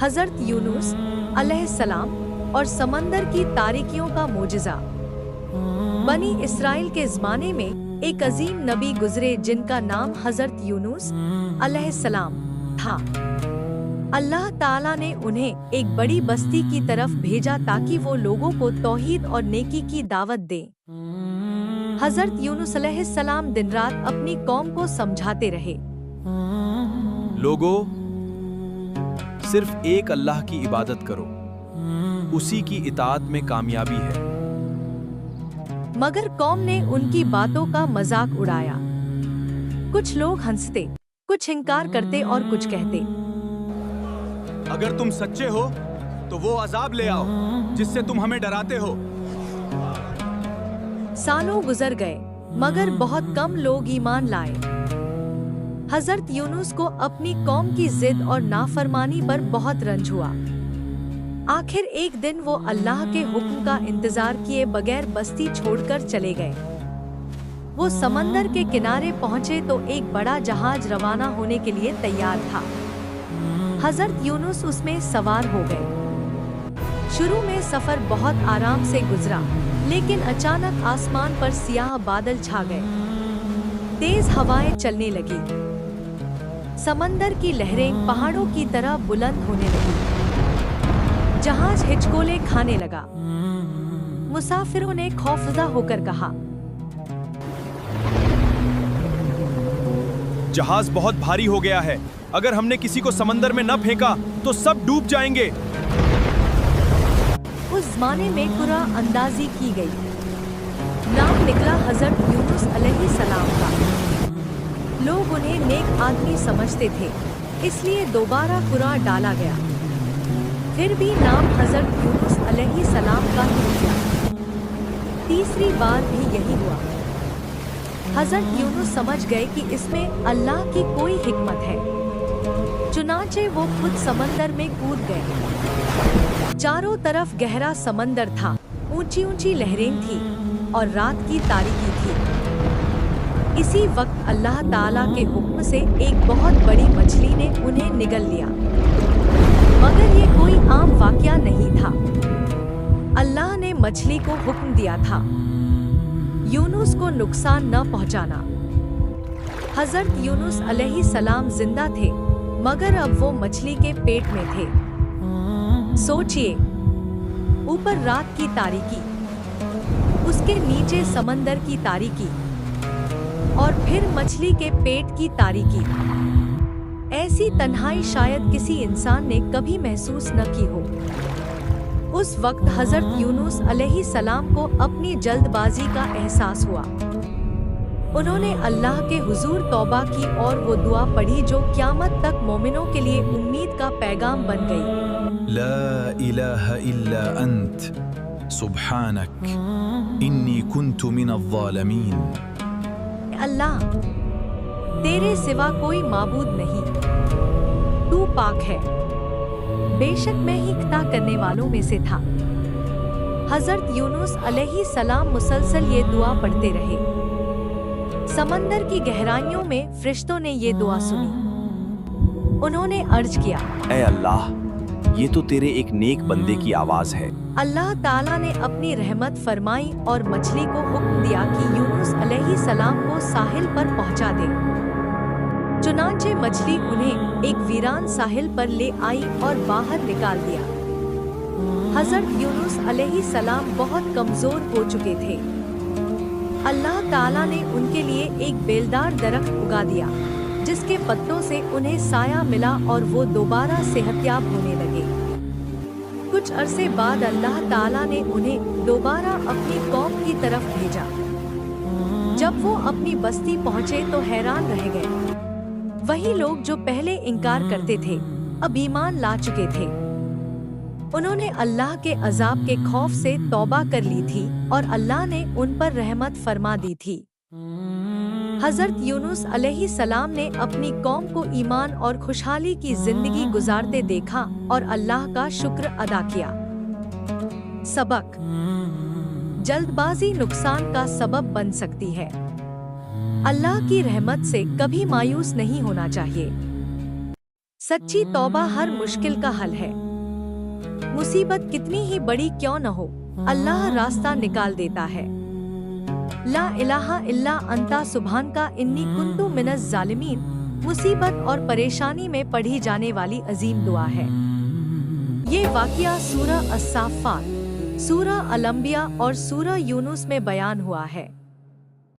हज़रत यूनुस अलैहिस्सलाम और समंदर की तारीकियों का मोजिज़ा। बनी इस्राइल के ज़माने में एक अजीम नबी गुजरे जिनका नाम हज़रत यूनुस अलैहिस्सलाम था। अल्लाह ताला ने उन्हें एक बड़ी बस्ती की तरफ भेजा ताकि वो लोगों को तौहीद और नेकी की दावत दें। हज़रत यूनुस अलैहिस्सलाम दिन रात अपनी कौम को समझाते रहे। लोगों, सिर्फ एक अल्लाह की इबादत करो, उसी की इताअत में कामयाबी है। मगर कौम ने उनकी बातों का मजाक उड़ाया। कुछ लोग हंसते, कुछ इनकार करते और कुछ कहते, अगर तुम सच्चे हो तो वो अजाब ले आओ जिससे तुम हमें डराते हो। सालों गुजर गए मगर बहुत कम लोग ईमान लाए। हज़रत यूनुस को अपनी कौम की जिद और नाफरमानी पर बहुत रंज हुआ। आखिर एक दिन वो अल्लाह के हुक्म का इंतजार किए बगैर बस्ती छोड़कर चले गए। वो समंदर के किनारे पहुंचे तो एक बड़ा जहाज रवाना होने के लिए तैयार था। हज़रत यूनुस उसमें सवार हो गए। शुरू में सफर बहुत आराम से गुजरा, लेकिन अचानक आसमान पर सियाह बादल छा गए। तेज हवाएं चलने लगी। समंदर की लहरें पहाड़ों की तरह बुलंद होने लगी। जहाज हिचकोले खाने लगा। मुसाफिरों ने खौफजदा होकर कहा, जहाज बहुत भारी हो गया है। अगर हमने किसी को समंदर में न फेंका तो सब डूब जाएंगे। उस ज़माने में कुरा अंदाजी की गई। नाम निकला हज़रत यूनुस अलैहिस्सलाम का। लोग उन्हें नेक आदमी समझते थे, इसलिए दोबारा कुरा डाला गया। फिर भी नाम हज़रत यूनुस अलैहिस्सलाम का ही किया। तीसरी बार भी यही हुआ। हज़रत यूनुस समझ गए कि इसमें अल्लाह की कोई हिकमत है। चुनाचे वो खुद समंदर में कूद गए। चारों तरफ गहरा समंदर था, ऊंची ऊंची लहरें थी और रात की तारीकी थी। इसी वक्त अल्लाह ताला के हुक्म से एक बहुत बड़ी मछली ने उन्हें निगल लिया। मगर ये कोई आम वाकया नहीं था। अल्लाह ने मछली को हुक्म दिया था यूनुस को नुकसान न पहुंचाना। हज़रत यूनुस अलैहिस्सलाम जिंदा थे, मगर अब वो मछली के पेट में थे। सोचिए, ऊपर रात की तारीकी, उसके नीचे समंदर की तारीकी और फिर मछली के पेट की तारीकी। ऐसी तन्हाई शायद किसी इंसान ने कभी महसूस न की हो। उस वक्त हज़रत यूनुस अलैहिस्सलाम को अपनी जल्दबाजी का एहसास हुआ। उन्होंने अल्लाह के हुजूर तौबा की और वो दुआ पढ़ी जो क़यामत तक मोमिनों के लिए उम्मीद का पैगाम बन गई। ला इलाहा इल्ला अंत सुब्हानक इन्नी कुन्तु मिनज़्ज़ालिमीन। अल्लाह, तेरे सिवा कोई माबूद नहीं, तू पाक है, बेशक मैं ही खता करने वालों में से था। हज़रत यूनुस अलैहिस्सलाम मुसलसल ये दुआ पढ़ते रहे। समंदर की गहराइयों में फरिश्तों ने ये दुआ सुनी। उन्होंने अर्ज किया, ऐ अल्लाह, ये तो तेरे एक नेक बंदे की आवाज है। अल्लाह ताला ने अपनी रहमत फरमाई और मछली को हुक्म दिया कि यूनुस अलैहिस्सलाम को साहिल पर पहुंचा दे। चुनांचे मछली उन्हें एक वीरान साहिल पर ले आई और बाहर निकाल दिया। हज़रत यूनुस अलैहिस्सलाम बहुत कमजोर हो चुके थे। अल्लाह ताला ने उनके लिए एक बेलदार दरख्त उगा दिया, जिसके पत्तों से उन्हें साया मिला और वो दोबारा सेहतयाब होने लगे। कुछ अरसे बाद अल्लाह ताला ने उन्हें दोबारा अपनी कौम की तरफ भेजा। जब वो अपनी बस्ती पहुंचे तो हैरान रह गए। वही लोग जो पहले इनकार करते थे, अब ईमान ला चुके थे। उन्होंने अल्लाह के अजाब के खौफ से तौबा कर ली थी और अल्लाह ने उन पर रहमत फरमा दी थी। हज़रत यूनुस अलैहिस्सलाम ने अपनी कौम को ईमान और खुशहाली की जिंदगी गुजारते देखा और अल्लाह का शुक्र अदा किया। सबक: जल्दबाजी नुकसान का सबब बन सकती है। अल्लाह की रहमत से कभी मायूस नहीं होना चाहिए। सच्ची तौबा हर मुश्किल का हल है। मुसीबत कितनी ही बड़ी क्यों न हो, अल्लाह रास्ता निकाल देता है। ला इलाहा इल्ला अंता सुभान का इन्नी कुंतु मिनज़ ज़ालिमीन मुसीबत और परेशानी में पढ़ी जाने वाली अजीम दुआ है। ये वाक़िया सूरह अस-साफ़ात, सूरह अल-अंबिया और सूरह यूनुस में बयान हुआ है।